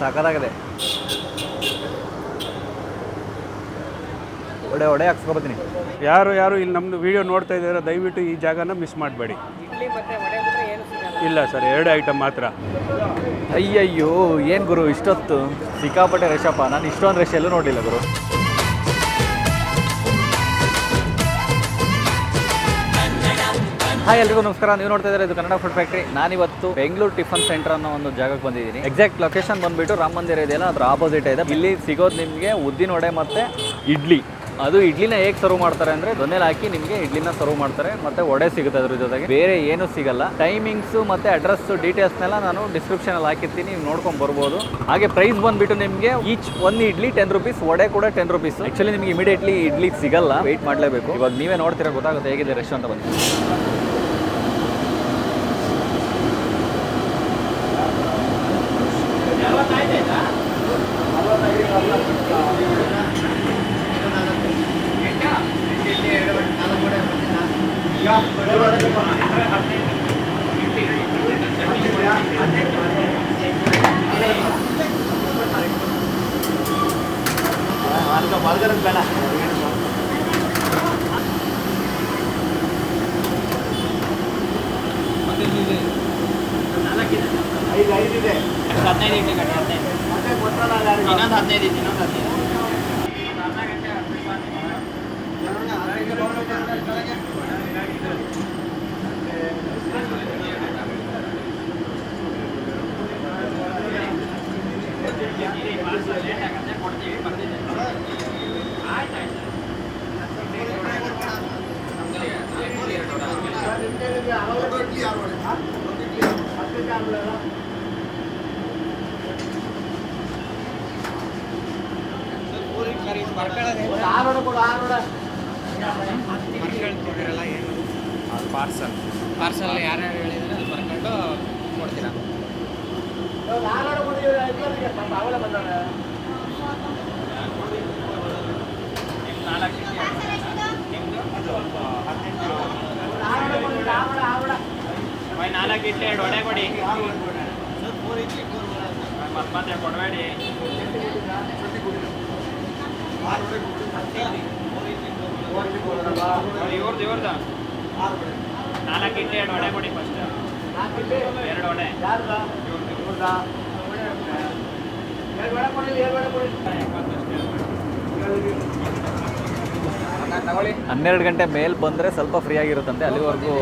ಸಖತ್ತಾಗಿದೆ. ಒಡೆ ಹಾಕ್ಸ್ಕೊಬತ್ತೀನಿ. ಯಾರು ಇಲ್ಲಿ ನಮ್ಮದು ವಿಡಿಯೋ ನೋಡ್ತಾ ಇದ್ದಾರೆ ದಯವಿಟ್ಟು ಈ ಜಾಗನ ಮಿಸ್ ಮಾಡಬೇಡಿ. ಇಲ್ಲ ಸರ್, 2 ಐಟಮ್ ಮಾತ್ರ. ಅಯ್ಯಯ್ಯೋ ಏನು ಗುರು ಇಷ್ಟೊತ್ತು ಸಿಕ್ಕಾಪಟ್ಟೆ ರಶಪ್ಪ. ನಾನು ಇಷ್ಟೊಂದು ರಶ್ ಎಲ್ಲೂ ನೋಡಲಿಲ್ಲ ಗುರು. ಹಾಯ್ ಎಲ್ರಿಗೂ ನಮಸ್ಕಾರ. ನೀವು ನೋಡ್ತಾ ಇದ್ದಾರೆ ಇದು ಕನ್ನಡ ಫುಡ್ ಫ್ಯಾಕ್ಟ್ರಿ. ನಾನಿವತ್ತು ಬೆಂಗಳೂರು ಟಿಫನ್ ಸೆಂಟರ್ ಅನ್ನೋ ಒಂದು ಜಾಗಕ್ಕೆ ಬಂದಿದ್ದೀನಿ. ಎಕ್ಸಾಕ್ಟ್ ಲೊಕೇಶನ್ ಬಂದುಬಿಟ್ಟು ರಾಮ ಮಂದಿರ ಇದೆಯಲ್ಲ ಅದ್ರ ಆಪೋಸಿಟ್ ಇದೆ. ಇಲ್ಲಿ ಸಿಗೋದು ನಿಮಗೆ ಉದ್ದಿನ ವಡೆ ಮತ್ತು ಇಡ್ಲಿ. ಅದು ಇಡ್ಲಿನ ಹೇಗೆ ಸರ್ವ್ ಮಾಡ್ತಾರೆ ಅಂದರೆ ದೊನ್ನೆಲಿ ಹಾಕಿ ನಿಮಗೆ ಇಡ್ಲಿನ ಸರ್ವ್ ಮಾಡ್ತಾರೆ ಮತ್ತು ವಡೆ ಸಿಗುತ್ತೆ ಅದ್ರ ಜೊತೆಗೆ. ಬೇರೆ ಏನೂ ಸಿಗಲ್ಲ. ಟೈಮಿಂಗ್ಸು ಮತ್ತು ಅಡ್ರೆಸ್ ಡೀಟೇಲ್ಸ್ನೆಲ್ಲ ನಾನು ಡಿಸ್ಕ್ರಿಪ್ಷನಲ್ಲಿ ಹಾಕಿರ್ತೀನಿ, ನೀವು ನೋಡ್ಕೊಂಡು ಬರ್ಬೋದು. ಹಾಗೆ ಪ್ರೈಸ್ ಬಂದುಬಿಟ್ಟು ನಿಮಗೆ ಈಚ್ ಒಂದು ಇಡ್ಲಿ 10 rupees, ವಡೆ ಕೂಡ 10 rupees. ಆ್ಯಕ್ಚುಲಿ ನಿಮಗೆ ಇಮಿಡಿಯೇಟ್ಲಿ ಇಡ್ಲಿ ಸಿಗಲ್ಲ, ವೆಯ್ಟ್ ಮಾಡಲೇಬೇಕು. ಇವಾಗ ನೀವೇ ನೋಡ್ತೀರಾ ಗೊತ್ತಾಗುತ್ತೆ ಹೇಗಿದೆ ರಶ್ ಅಂತ ಬಂದು. ಪಾರ್ಸಲ್ ಯಾರ್ಯಾರು ಹೇಳಿದ್ರೆ ಅದು ಬರ್ಕೊಂಡು ಕೊಡ್ತೀರಾ? ನಾಲ್ಕು ಇಡ್ಲಿ 2 ವಡೆ ಕೊಡಿ. ಮತ್ತೆ ಕೊಡಬೇಡಿ. ಇವ್ರದ್ದು 4 ಇಡ್ಲಿ 2 ವಡೆ ಕೊಡಿ ಫಸ್ಟ್. 2 ವಡೆ. 12 ಗಂಟೆ ಮೇಲೆ ಬಂದರೆ ಸ್ವಲ್ಪ ಫ್ರೀ ಆಗಿರುತ್ತಂತೆ. ಅಲ್ಲಿವರೆಗೂ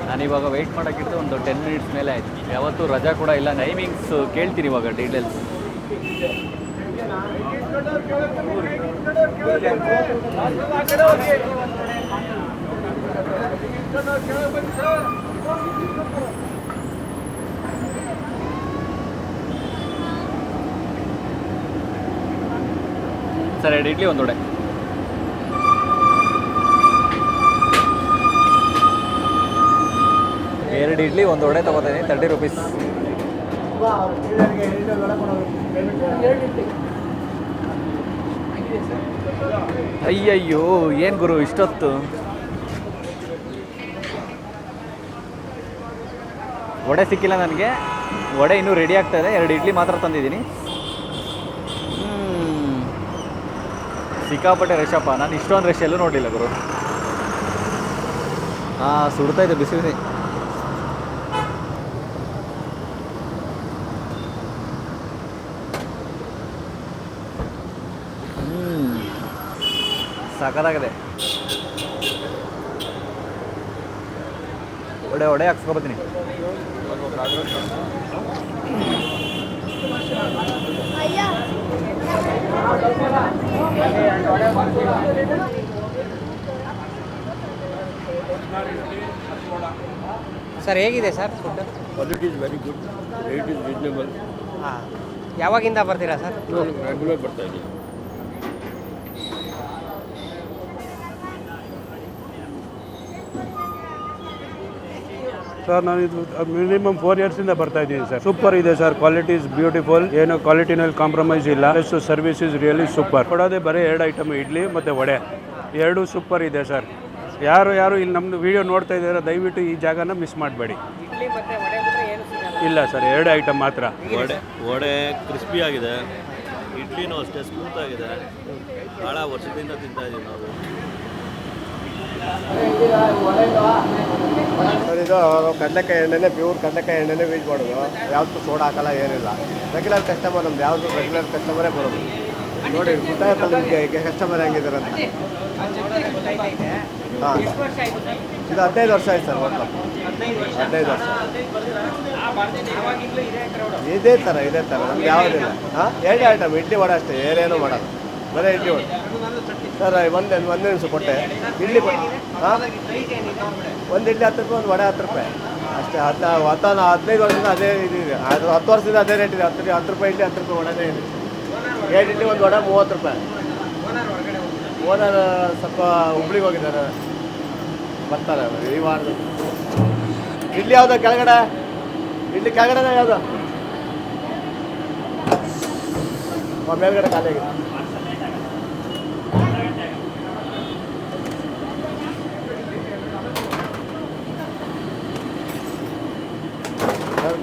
ನಾನಿವಾಗ ವೆಯ್ಟ್ ಮಾಡೋಕ್ಕಿಂತ ಒಂದು 10 minutes ಮೇಲೆ ಆಯಿತು. ಯಾವತ್ತೂ ರಜಾ ಕೂಡ ಇಲ್ಲ. ಟೈಮಿಂಗ್ಸ್ ಕೇಳ್ತೀನಿ ಇವಾಗ ಡೀಟೇಲ್ಸ್. ಸರ್ 2 ಇಡ್ಲಿ 1 ವಡೆ. ಎರಡು ಇಡ್ಲಿ 1 ವಡೆ ತೊಗೋತೀನಿ, 30 rupees. ಅಯ್ಯಯ್ಯೋ ಏನು ಗುರು ಇಷ್ಟೊತ್ತು ವಡೆ ಸಿಕ್ಕಿಲ್ಲ ನನಗೆ. ವಡೆ ಇನ್ನೂ ರೆಡಿ ಆಗ್ತಾಯಿದೆ. 2 ಇಡ್ಲಿ ಮಾತ್ರ ತಂದಿದ್ದೀನಿ. ಸಿಕ್ಕಾಪಟ್ಟೆ ರಶಪ್ಪ. ನಾನು ಇಷ್ಟೊಂದು ರಶ್ ಎಲ್ಲೂ ನೋಡಲಿಲ್ಲ ಗುರು. ಸುಡ್ತಾ ಇದೆ ಬಿಸಿ ಬಿಸಿ. ಸಖತ್ತಾಗಿದೆ. ಒಡೆ ಹಾಕ್ಸ್ಕೊಬತ್ತೀನಿ. ಸರ್ ಹೇಗಿದೆ sir food? Quality is very good, rate is reasonable. ಹಾಂ, ಯಾವಾಗಿಂದ ಬರ್ತೀರಾ ಸರ್? ರೆಗ್ಯುಲರ್ ಬರ್ತಾ ಇದ್ದೀನಿ. ಸರ್ ನಾನು ಇದು ಮಿನಿಮಮ್ 4 yearsಯಿಂದ ಬರ್ತಾ ಇದ್ದೀನಿ ಸರ್. ಸೂಪರ್ ಇದೆ ಸರ್, ಕ್ವಾಲಿಟಿ ಇಸ್ ಬ್ಯೂಟಿಫುಲ್. ಏನು ಕ್ವಾಲಿಟಿನಲ್ಲಿ ಕಾಂಪ್ರಮೈಸ್ ಇಲ್ಲ. Service is really super. ಕೊಡೋದೇ ಬರೀ 2 ಐಟಮ್ ಇಡ್ಲಿ ಮತ್ತು ವಡೆ, 2 ಸೂಪರ್ ಇದೆ ಸರ್. ಯಾರು ಇಲ್ಲಿ ನಮ್ಮದು ವಿಡಿಯೋ ನೋಡ್ತಾ ಇದ್ದಾರೆ ದಯವಿಟ್ಟು ಈ ಜಾಗನ ಮಿಸ್ ಮಾಡಬೇಡಿ. ಇಲ್ಲ ಸರ್, 2 ಐಟಮ್ ಮಾತ್ರ. ವಡೆ ಕ್ರಿಸ್ಪಿ ಆಗಿದೆ, ಇಡ್ಲಿನೂ ಅಷ್ಟೇ ಸ್ಮೂತ್ ಆಗಿದೆ. ಭಾಳ ವರ್ಷದಿಂದ ತಿಂತಾ ಇದ್ದೀವಿ ನಾವು. ಸರ್, ಇದು ಕಡಲೆಕಾಯಿ ಎಣ್ಣೆನೇ ಪ್ಯೂರ್ ಕಡಲೆಕಾಯಿ ಎಣ್ಣೆನೇ ಯೂಸ್ ಮಾಡೋದು. ಯಾವುದು ಸೋಡಾ ಹಾಕಲ್ಲ, ಏನಿಲ್ಲ. ರೆಗ್ಯುಲರ್ ಕಸ್ಟಮರ್ ನಮ್ದು, ಯಾವುದು ರೆಗ್ಯುಲರ್ ಕಸ್ಟಮರೇ ಬರೋದು. ನೋಡಿ ಗೊತ್ತಾಗುತ್ತಲ್ಲ ನಿಮಗೆ ಕಸ್ಟಮರ್ ಹೆಂಗಿದ್ದಾರೆ ಅಂತ. ಹಾಂ, ಇದು 15 ವರ್ಷ ಆಯ್ತು ಸರ್. ಒಟ್ಟು 15 ವರ್ಷ ಇದೇ ಥರ ನಮ್ಗೆ ಯಾವುದಿಲ್ಲ. ಹಾಂ, 2 ಐಟಮ್ ಇಡ್ಲಿ ವಡೆ ಅಷ್ಟೇ, ಏನೇನೂ ಮಾಡೋದು, ಬರೀ ಇಡ್ಲಿ ವಡೆ. ಸರ್ ಒಂದು ನಿಮಿಷ ಕೊಟ್ಟೆ ಇಡ್ಲಿ. ಹಾಂ, ಒಂದು ಇಡ್ಲಿ 10 ರೂಪಾಯಿ, ಒಂದು ವಡೆ 10 ರೂಪಾಯಿ ಅಷ್ಟೇ. 15 ವರ್ಷದಿಂದ ಅದೇ ಇದಿದೆ. ಅದು 10 ವರ್ಷದಿಂದ ಅದೇ ರೇಟ್ ಇದೆ. 10 ರೂಪಾಯಿ ಇಡ್ಲಿ, 10 ರೂಪಾಯಿ ವಡೆನೇ ಇದೆ. 2 ಇಡ್ಲಿ, ಒಂದು ವಡೆ 30 ರೂಪಾಯಿ. ಓನರ್ ಸ್ವಲ್ಪ ಹುಬ್ಳಿಗೆ ಹೋಗಿದ್ದಾರೆ, ಬರ್ತಾರೆ ಈ ವಾರದಲ್ಲಿ. ಇಡ್ಲಿ ಯಾವುದು ಕೆಳಗಡೆ? ಇಡ್ಲಿ ಕೆಳಗಡೆನೇ ಯಾವುದು? ಮೇಲ್ಗಡೆ ಖಾಲಿ ಆಗಿದೆ.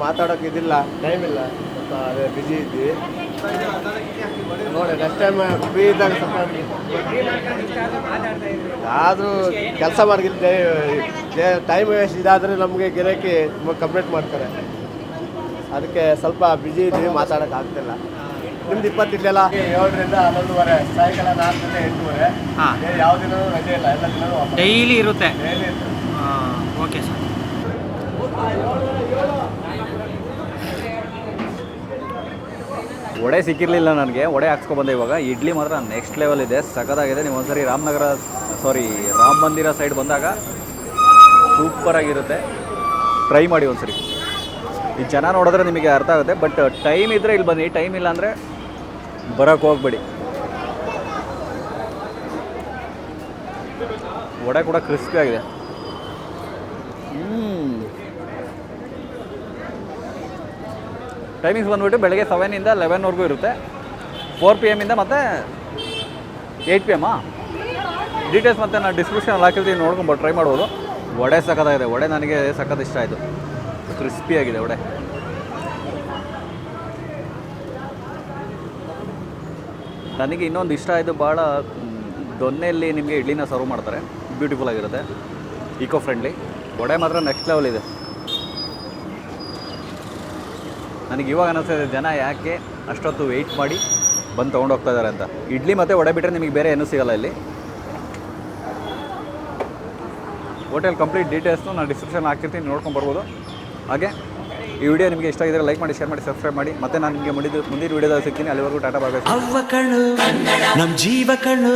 ಮಾತಾಡೋಕೆ ಇದಿಲ್ಲ, ಟೈಮ್ ಇಲ್ಲ, ಸ್ವಲ್ಪ ಅದೇ ಬಿಜಿ ಇದ್ವಿ. ನೋಡಿ ನೆಕ್ಸ್ಟ್ ಟೈಮ್ ಫ್ರೀ ಇದ್ದಾಗ ಸ್ವಲ್ಪ ಆದರೂ ಕೆಲಸ ಮಾಡಿಲ್ಲ. ಟೈಮ್ ವೇಸ್ಟ್ ಇದಾದರೆ ನಮಗೆ ಗಿರಾಕಿ ಕಂಪ್ಲೇಂಟ್ ಮಾಡ್ತಾರೆ. ಅದಕ್ಕೆ ಸ್ವಲ್ಪ ಬಿಜಿ ಇದ್ದೀವಿ, ಮಾತಾಡೋಕೆ ಆಗ್ತಿಲ್ಲ. ನಿಮ್ದು 20 ಇಡ್ಲಿಲ್ಲ 7ರಿಂದ 11:30, ಸಾಯಂಕಾಲ 4ರಿಂದ 8:30. ಯಾವ ದಿನವೂ ರಜೆ ಇಲ್ಲ, ಎಲ್ಲ ದಿನವೂ ಡೈಲಿ ಇರುತ್ತೆ. ಡೈಲಿ ಇರ್ತದೆ. Okay sir. ವಡೆ ಸಿಕ್ಕಿರಲಿಲ್ಲ ನನಗೆ, ವಡೆ ಹಾಕ್ಸ್ಕೊಬಂದೆ. ಇವಾಗ ಇಡ್ಲಿ ಮಾತ್ರ ನೆಕ್ಸ್ಟ್ ಲೆವೆಲ್ ಇದೆ, ಸಖತ್ತಾಗಿದೆ. ನೀವು ಒಂದ್ಸರಿ ರಾಮ ಮಂದಿರ ಸೈಡ್ ಬಂದಾಗ ಸೂಪರಾಗಿರುತ್ತೆ, ಟ್ರೈ ಮಾಡಿ ಒಂದ್ಸರಿ. ಈ ಜನ ನೋಡಿದ್ರೆ ನಿಮಗೆ ಅರ್ಥ ಆಗುತ್ತೆ. ಬಟ್ ಟೈಮ್ ಇದ್ದರೆ ಇಲ್ಲಿ ಬನ್ನಿ, ಟೈಮ್ ಇಲ್ಲ ಅಂದರೆ ಬರೋಕ್ಕೆ ಹೋಗ್ಬೇಡಿ. ವಡೆ ಕೂಡ ಕ್ರಿಸ್ಪಿ ಆಗಿದೆ. ಟೈಮಿಂಗ್ಸ್ ಬಂದುಬಿಟ್ಟು ಬೆಳಗ್ಗೆ 7ಇಂದ 11ವರೆಗೂ ಇರುತ್ತೆ. 4 PM ಇಂದ ಮತ್ತು 8 PM. ಡೀಟೇಲ್ಸ್ ಮತ್ತು ನಾನು ಡಿಸ್ಕ್ರಿಪ್ಷನಲ್ಲಿ ಹಾಕಿರ್ತೀನಿ, ನೋಡ್ಕೊಂಡು ಟ್ರೈ ಮಾಡ್ಬೋದು. ವಡೆ ಸಖತ್ತಾಗಿದೆ. ವಡೆ ನನಗೆ ಸಖತ್ ಇಷ್ಟ ಆಯಿತು, ಕ್ರಿಸ್ಪಿಯಾಗಿದೆ ವಡೆ. ನನಗೆ ಇನ್ನೊಂದು ಇಷ್ಟ ಆಯಿತು ಭಾಳ, ದೊನ್ನೆಯಲ್ಲಿ ನಿಮಗೆ ಇಡ್ಲಿನ ಸರ್ವ್ ಮಾಡ್ತಾರೆ, ಬ್ಯೂಟಿಫುಲ್ ಆಗಿರುತ್ತೆ, ಈಕೋ ಫ್ರೆಂಡ್ಲಿ. ವಡೆ ಮಾತ್ರ ನೆಕ್ಸ್ಟ್ ಲೆವೆಲ್ ಇದೆ. ನನಗೆ ಇವಾಗ ಅನ್ನಿಸ್ತಿದೆ ಜನ ಯಾಕೆ ಅಷ್ಟೊತ್ತು ವೆಯ್ಟ್ ಮಾಡಿ ಬಂದು ತೊಗೊಂಡೋಗ್ತಾ ಇದ್ದಾರೆ ಅಂತ. ಇಡ್ಲಿ ಮತ್ತು ವಡೆ ಬಿಟ್ಟರೆ ನಿಮಗೆ ಬೇರೆ ಏನೂ ಸಿಗೋಲ್ಲ ಇಲ್ಲಿ. ಹೋಟೆಲ್ ಕಂಪ್ಲೀಟ್ ಡೀಟೇಲ್ಸ್ನು ನಾನು ಡಿಸ್ಕ್ರಿಪ್ಷನ್ ಹಾಕಿರ್ತೀನಿ, ನೋಡ್ಕೊಂಡು ಬರ್ಬೋದು. ಹಾಗೆ ಈ ವಿಡಿಯೋ ನಿಮಗೆ ಇಷ್ಟ ಆಗಿದ್ರೆ ಲೈಕ್ ಮಾಡಿ, ಶೇರ್ ಮಾಡಿ, ಸಬ್ಸ್ಕ್ರೈಬ್ ಮಾಡಿ. ಮತ್ತೆ ನಾನು ನಿಮಗೆ ಮುಂದಿನ ವಿಡಿಯೋದಲ್ಲಿ ಸಿಗ್ತೀನಿ. ಅಲ್ಲಿವರೆಗೂ ಟಾಟಾ ಬಾಯ್ ಬಾಯ್. ಅವ್ವ ಕಣ್ಣು ನಮ್ಮ ಜೀವ ಕಣ್ಣು.